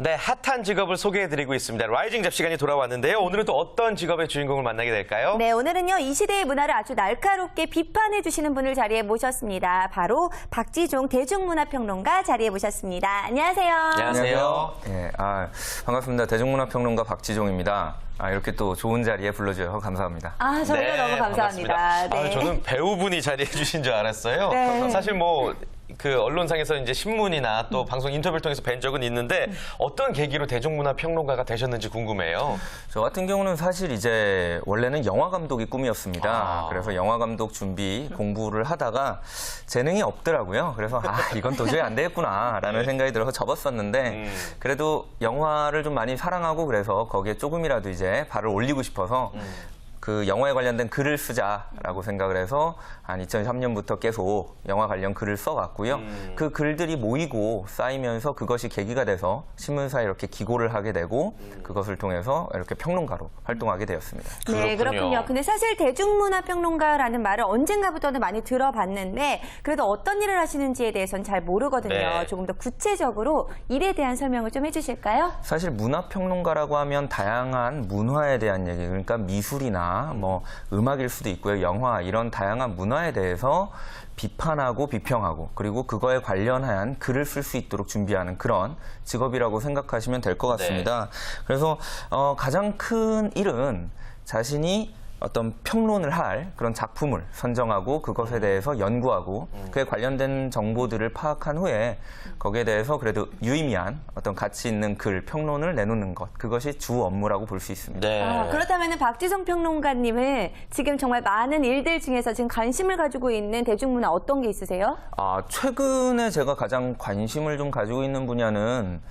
네, 핫한 직업을 소개해드리고 있습니다. 라이징 잡 시간이 돌아왔는데요. 오늘은 또 어떤 직업의 주인공을 만나게 될까요? 네, 오늘은요, 이 시대의 문화를 아주 날카롭게 비판해주시는 분을 자리에 모셨습니다. 바로 박지종 대중문화평론가 자리에 모셨습니다. 안녕하세요. 안녕하세요. 예, 반갑습니다. 대중문화평론가 박지종입니다. 이렇게 또 좋은 자리에 불러주셔서 감사합니다. 저희도 네, 너무 감사합니다. 네. 저는 배우분이 자리해 주신 줄 알았어요. 네. 사실 그 언론상에서 이제 신문이나 또 방송 인터뷰를 통해서 뵌 적은 있는데 어떤 계기로 대중문화평론가가 되셨는지 궁금해요. 저 같은 경우는 사실 이제 원래는 영화 감독이 꿈이었습니다. 그래서 영화 감독 준비 공부를 하다가 재능이 없더라고요. 그래서 이건 도저히 안 되겠구나라는 생각이 들어서 접었었는데 그래도 영화를 좀 많이 사랑하고 그래서 거기에 조금이라도 이제 발을 올리고 싶어서 그 영화에 관련된 글을 쓰자라고 생각을 해서 한 2003년부터 계속 영화 관련 글을 써왔고요. 그 글들이 모이고 쌓이면서 그것이 계기가 돼서 신문사에 이렇게 기고를 하게 되고 그것을 통해서 이렇게 평론가로 활동하게 되었습니다. 네, 그렇군요. 근데 사실 대중문화평론가라는 말을 언젠가부터는 많이 들어봤는데 그래도 어떤 일을 하시는지에 대해서는 잘 모르거든요. 네. 조금 더 구체적으로 일에 대한 설명을 좀 해주실까요? 사실 문화평론가라고 하면 다양한 문화에 대한 얘기, 그러니까 미술이나 뭐 음악일 수도 있고요, 영화 이런 다양한 문화에 대해서 비판하고 비평하고 그리고 그거에 관련한 글을 쓸 수 있도록 준비하는 그런 직업이라고 생각하시면 될 것 같습니다. 그래서 가장 큰 일은 자신이 어떤 평론을 할 그런 작품을 선정하고 그것에 대해서 연구하고 그에 관련된 정보들을 파악한 후에 거기에 대해서 그래도 유의미한 어떤 가치 있는 글, 평론을 내놓는 것, 그것이 주 업무라고 볼 수 있습니다. 네. 그렇다면 박지종 평론가님은 지금 정말 많은 일들 중에서 지금 관심을 가지고 있는 대중문화 어떤 게 있으세요? 최근에 제가 가장 관심을 좀 가지고 있는 분야는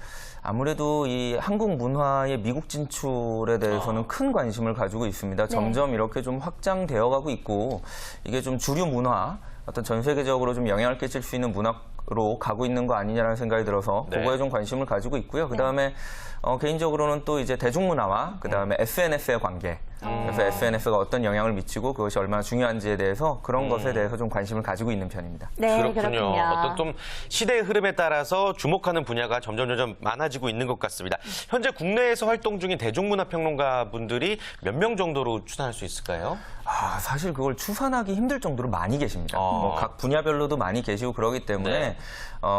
아무래도 이 한국 문화의 미국 진출에 대해서는 큰 관심을 가지고 있습니다. 점점 이렇게 좀 확장되어 가고 있고 이게 좀 주류 문화, 어떤 전 세계적으로 좀 영향을 끼칠 수 있는 문화로 가고 있는 거 아니냐라는 생각이 들어서 그거에 좀 관심을 가지고 있고요. 그다음에 개인적으로는 또 이제 대중문화와 그다음에 SNS의 관계. 그래서 SNS가 어떤 영향을 미치고 그것이 얼마나 중요한지에 대해서 그런 것에 대해서 좀 관심을 가지고 있는 편입니다. 네, 그렇군요. 어떤 좀 시대의 흐름에 따라서 주목하는 분야가 점점 많아지고 있는 것 같습니다. 현재 국내에서 활동 중인 대중문화평론가 분들이 몇 명 정도로 추산할 수 있을까요? 사실 그걸 추산하기 힘들 정도로 많이 계십니다. 각 분야별로도 많이 계시고 그러기 때문에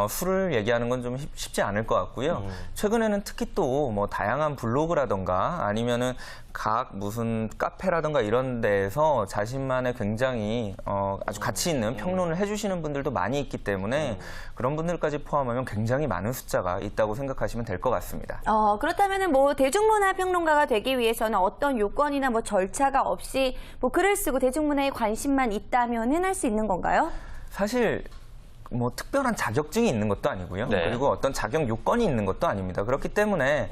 수를 얘기하는 건 좀 쉽지 않을 것 같고요. 최근에는 특히 또 뭐 다양한 블로그라던가 아니면은 각 무슨 카페라든가 이런 데에서 자신만의 굉장히 아주 가치 있는 평론을 해주시는 분들도 많이 있기 때문에 그런 분들까지 포함하면 굉장히 많은 숫자가 있다고 생각하시면 될 것 같습니다. 그렇다면은 뭐 대중문화평론가가 되기 위해서는 어떤 요건이나 뭐 절차가 없이 뭐 글을 쓰고 대중문화에 관심만 있다면은 할 수 있는 건가요? 사실 뭐 특별한 자격증이 있는 것도 아니고요. 네. 그리고 어떤 자격 요건이 있는 것도 아닙니다. 그렇기 때문에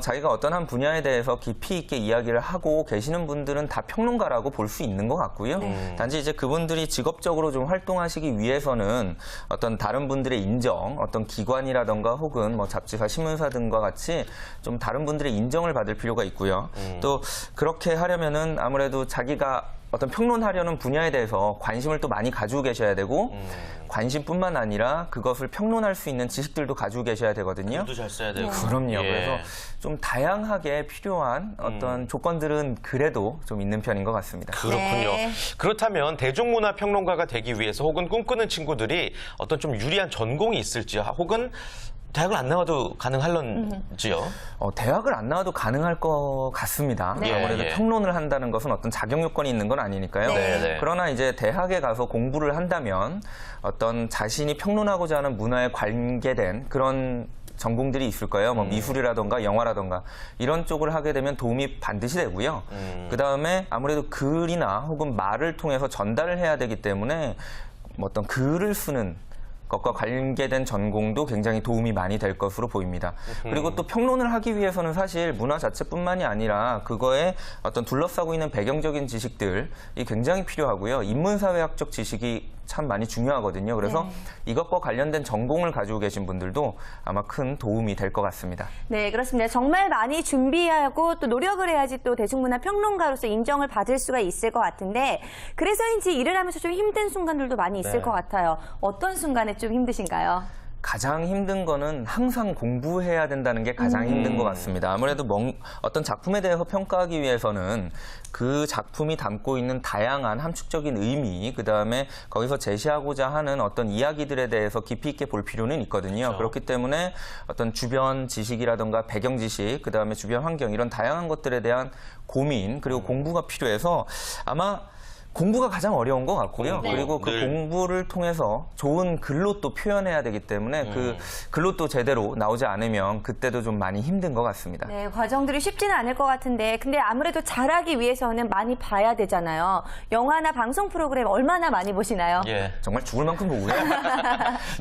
자기가 어떤 한 분야에 대해서 깊이 있게 이야기를 하고 계시는 분들은 다 평론가라고 볼 수 있는 것 같고요. 단지 이제 그분들이 직업적으로 좀 활동하시기 위해서는 어떤 다른 분들의 인정, 어떤 기관이라던가 혹은 뭐 잡지사, 신문사 등과 같이 좀 다른 분들의 인정을 받을 필요가 있고요. 또 그렇게 하려면은 아무래도 자기가 어떤 평론하려는 분야에 대해서 관심을 또 많이 가지고 계셔야 되고 관심뿐만 아니라 그것을 평론할 수 있는 지식들도 가지고 계셔야 되거든요. 글도 잘 써야 되고. 그럼요. 예. 그래서 좀 다양하게 필요한 어떤 조건들은 그래도 좀 있는 편인 것 같습니다. 그렇군요. 네. 그렇다면 대중문화평론가가 되기 위해서 혹은 꿈꾸는 친구들이 어떤 좀 유리한 전공이 있을지요? 혹은 대학을 안 나와도 가능할런지요? 대학을 안 나와도 가능할 것 같습니다. 아무래도 평론을 한다는 것은 어떤 자격 요건이 있는 건 아니니까요. 네. 그러나 이제 대학에 가서 공부를 한다면 어떤 자신이 평론하고자 하는 문화에 관계된 그런 전공들이 있을 거예요. 뭐 미술이라던가 영화라던가 이런 쪽을 하게 되면 도움이 반드시 되고요. 그다음에 아무래도 글이나 혹은 말을 통해서 전달을 해야 되기 때문에 뭐 어떤 글을 쓰는 것과 관계된 전공도 굉장히 도움이 많이 될 것으로 보입니다. 그리고 또 평론을 하기 위해서는 사실 문화 자체뿐만이 아니라 그거에 어떤 둘러싸고 있는 배경적인 지식들이 굉장히 필요하고요. 인문사회학적 지식이 참 많이 중요하거든요. 그래서 이것과 관련된 전공을 가지고 계신 분들도 아마 큰 도움이 될 것 같습니다. 네, 그렇습니다. 정말 많이 준비하고 또 노력을 해야지 또 대중문화 평론가로서 인정을 받을 수가 있을 것 같은데 그래서인지 일을 하면서 좀 힘든 순간들도 많이 있을 것 같아요. 어떤 순간에 좀 힘드신가요? 가장 힘든 거는 항상 공부해야 된다는 게 가장 힘든 것 같습니다. 아무래도 어떤 작품에 대해서 평가하기 위해서는 그 작품이 담고 있는 다양한 함축적인 의미, 그다음에 거기서 제시하고자 하는 어떤 이야기들에 대해서 깊이 있게 볼 필요는 있거든요. 그렇죠. 그렇기 때문에 어떤 주변 지식이라든가 배경 지식, 그다음에 주변 환경 이런 다양한 것들에 대한 고민 그리고 공부가 필요해서 아마 공부가 가장 어려운 것 같고요. 공부. 그리고 그 공부를 통해서 좋은 글로 또 표현해야 되기 때문에 그 글로 또 제대로 나오지 않으면 그때도 좀 많이 힘든 것 같습니다. 네, 과정들이 쉽지는 않을 것 같은데 근데 아무래도 잘하기 위해서는 많이 봐야 되잖아요. 영화나 방송 프로그램 얼마나 많이 보시나요? 예. 정말 죽을 만큼 보고요.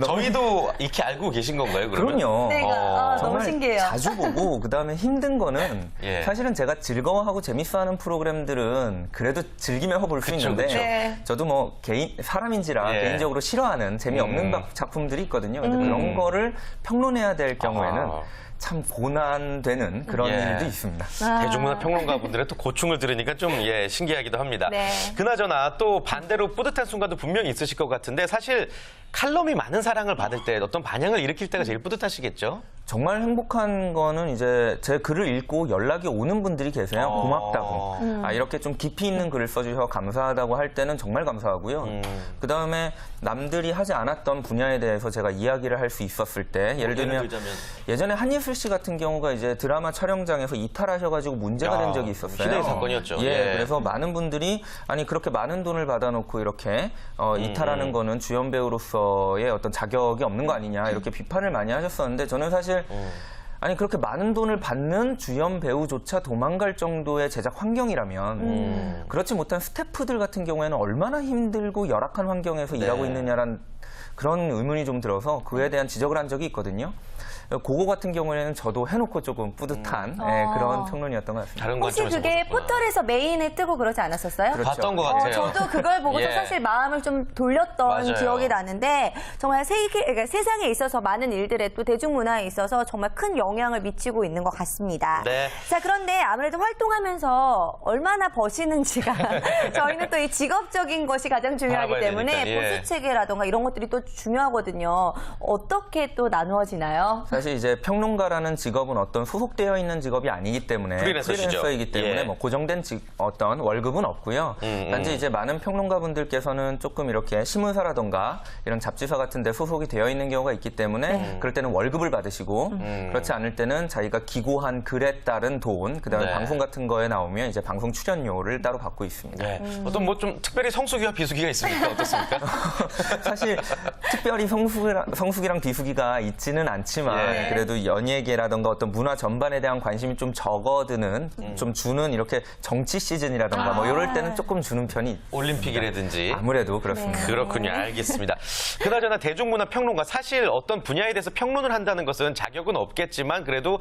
저희도 익히 알고 계신 건가요, 그러면? 그럼요. 네, 너무 정말 신기해요. 자주 보고 그다음에 힘든 거는 예. 사실은 제가 즐거워하고 재밌어하는 프로그램들은 그래도 즐기면서 볼 수 있는데 그쵸. 네. 저도 뭐 사람인지라 예. 개인적으로 싫어하는 재미없는 작품들이 있거든요. 근데 그런 거를 평론해야 될 경우에는 아. 참 고난되는 그런 예. 일도 있습니다. 대중문화 평론가분들의 또 고충을 들으니까 좀 신기하기도 합니다. 네. 그나저나 또 반대로 뿌듯한 순간도 분명히 있으실 것 같은데 사실 칼럼이 많은 사랑을 받을 때 어떤 반향을 일으킬 때가 제일 뿌듯하시겠죠? 정말 행복한 거는 이제 제 글을 읽고 연락이 오는 분들이 계세요. 고맙다고. 이렇게 좀 깊이 있는 글을 써주셔서 감사하다고 할 때는 정말 감사하고요. 그 다음에 남들이 하지 않았던 분야에 대해서 제가 이야기를 할 수 있었을 때, 예를 들면 예전에 한예슬 씨 같은 경우가 이제 드라마 촬영장에서 이탈하셔가지고 문제가 된 적이 있었어요. 시대의 사건이었죠. 예, 예. 그래서 많은 분들이 아니 그렇게 많은 돈을 받아놓고 이렇게 이탈하는 거는 주연 배우로서의 어떤 자격이 없는 거 아니냐 이렇게 비판을 많이 하셨었는데 저는 사실 아니 그렇게 많은 돈을 받는 주연 배우조차 도망갈 정도의 제작 환경이라면 그렇지 못한 스태프들 같은 경우에는 얼마나 힘들고 열악한 환경에서 일하고 있느냐란 그런 의문이 좀 들어서 그에 대한 지적을 한 적이 있거든요. 그거 같은 경우에는 저도 해놓고 조금 뿌듯한 그런 평론이었던 것 같습니다. 다른 혹시 관점에서 그게 보셨구나. 포털에서 메인에 뜨고 그러지 않았었어요? 그렇죠. 봤던 것 같아요. 저도 그걸 보고서 예. 사실 마음을 좀 돌렸던 맞아요. 기억이 나는데 정말 그러니까 세상에 있어서 많은 일들에 또 대중문화에 있어서 정말 큰 영향을 미치고 있는 것 같습니다. 네. 자, 그런데 아무래도 활동하면서 얼마나 버시는지가 저희는 또 이 직업적인 것이 가장 중요하기 알아봐야 때문에 되니까, 예. 보수 체계라던가 이런 것들이 또 중요하거든요. 어떻게 또 나누어지나요? 사실 이제 평론가라는 직업은 어떤 소속되어 있는 직업이 아니기 때문에 프리랜서시죠. 프리랜서이기 때문에 예. 뭐 고정된 어떤 월급은 없고요. 단지 이제 많은 평론가분들께서는 조금 이렇게 신문사라던가 이런 잡지사 같은 데 소속이 되어 있는 경우가 있기 때문에 그럴 때는 월급을 받으시고 그렇지 않을 때는 자기가 기고한 글에 따른 돈, 그다음에 네. 방송 같은 거에 나오면 이제 방송 출연료를 따로 받고 있습니다. 네. 어떤 뭐 좀 특별히 성수기와 비수기가 있습니까? 어떻습니까? 사실 특별히 성수기랑 비수기가 있지는 않지만 예. 그래도 연예계라던가 어떤 문화 전반에 대한 관심이 좀 적어드는 좀 주는 이렇게 정치 시즌이라던가 뭐 이럴 때는 조금 주는 편이 올림픽이라든지. 아무래도 그렇습니다. 그렇군요. 알겠습니다. 그나저나 대중문화 평론가 사실 어떤 분야에 대해서 평론을 한다는 것은 자격은 없겠지만 그래도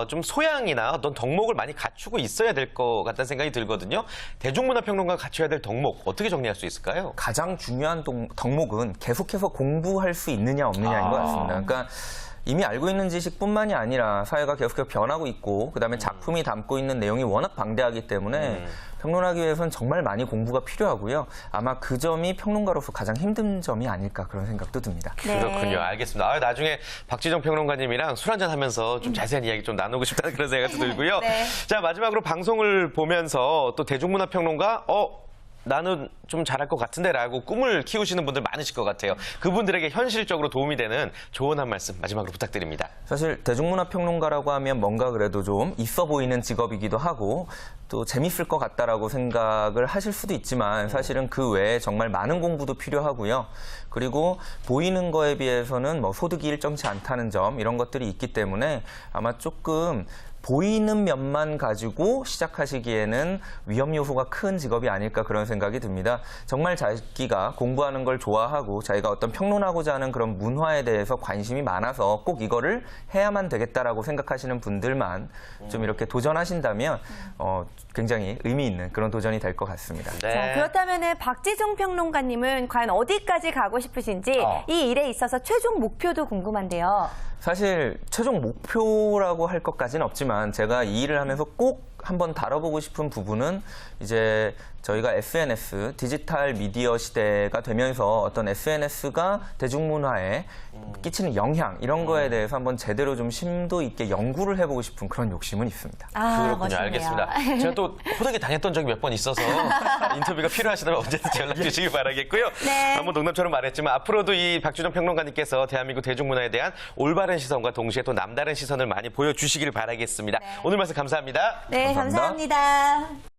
좀 소양이나 어떤 덕목을 많이 갖추고 있어야 될 것 같다는 생각이 들거든요. 대중문화 평론가가 갖춰야 될 덕목 어떻게 정리할 수 있을까요? 가장 중요한 덕목은 계속해서 공부할 수 있느냐 없느냐인 것 같습니다. 그러니까 이미 알고 있는 지식뿐만이 아니라 사회가 계속해서 변하고 있고 그다음에 작품이 담고 있는 내용이 워낙 방대하기 때문에 평론하기 위해서는 정말 많이 공부가 필요하고요. 아마 그 점이 평론가로서 가장 힘든 점이 아닐까 그런 생각도 듭니다. 네. 그렇군요. 알겠습니다. 나중에 박지정 평론가님이랑 술 한잔 하면서 좀 자세한 이야기 좀 나누고 싶다는 그런 생각도 들고요. 네. 자, 마지막으로 방송을 보면서 또 대중문화 평론가, 나는 좀 잘할 것 같은데라고 꿈을 키우시는 분들 많으실 것 같아요. 그분들에게 현실적으로 도움이 되는 조언 한 말씀 마지막으로 부탁드립니다. 사실 대중문화 평론가라고 하면 뭔가 그래도 좀 있어 보이는 직업이기도 하고 또 재밌을 것 같다라고 생각을 하실 수도 있지만 사실은 그 외에 정말 많은 공부도 필요하고요. 그리고 보이는 거에 비해서는 뭐 소득이 일정치 않다는 점 이런 것들이 있기 때문에 아마 조금 보이는 면만 가지고 시작하시기에는 위험 요소가 큰 직업이 아닐까 그런 생각이 듭니다. 정말 자기가 공부하는 걸 좋아하고 자기가 어떤 평론하고자 하는 그런 문화에 대해서 관심이 많아서 꼭 이거를 해야만 되겠다라고 생각하시는 분들만 좀 이렇게 도전하신다면 굉장히 의미 있는 그런 도전이 될 것 같습니다. 네. 자, 그렇다면 박지종 평론가님은 과연 어디까지 가고 싶으신지 이 일에 있어서 최종 목표도 궁금한데요. 사실 최종 목표라고 할 것까지는 없지만 제가 이 일을 하면서 꼭 한번 다뤄보고 싶은 부분은 이제 저희가 SNS, 디지털 미디어 시대가 되면서 어떤 SNS가 대중문화에 끼치는 영향 이런 거에 대해서 한번 제대로 좀 심도 있게 연구를 해보고 싶은 그런 욕심은 있습니다. 그렇군요. 멋있네요. 알겠습니다. 제가 또 호되게 당했던 적이 몇 번 있어서 인터뷰가 필요하시다면 언제든지 연락 주시기 바라겠고요. 네. 한번 농담처럼 말했지만 앞으로도 이 박준영 평론가님께서 대한민국 대중문화에 대한 올바른 시선과 동시에 또 남다른 시선을 많이 보여주시기를 바라겠습니다. 오늘 말씀 감사합니다. 네, 감사합니다. 감사합니다.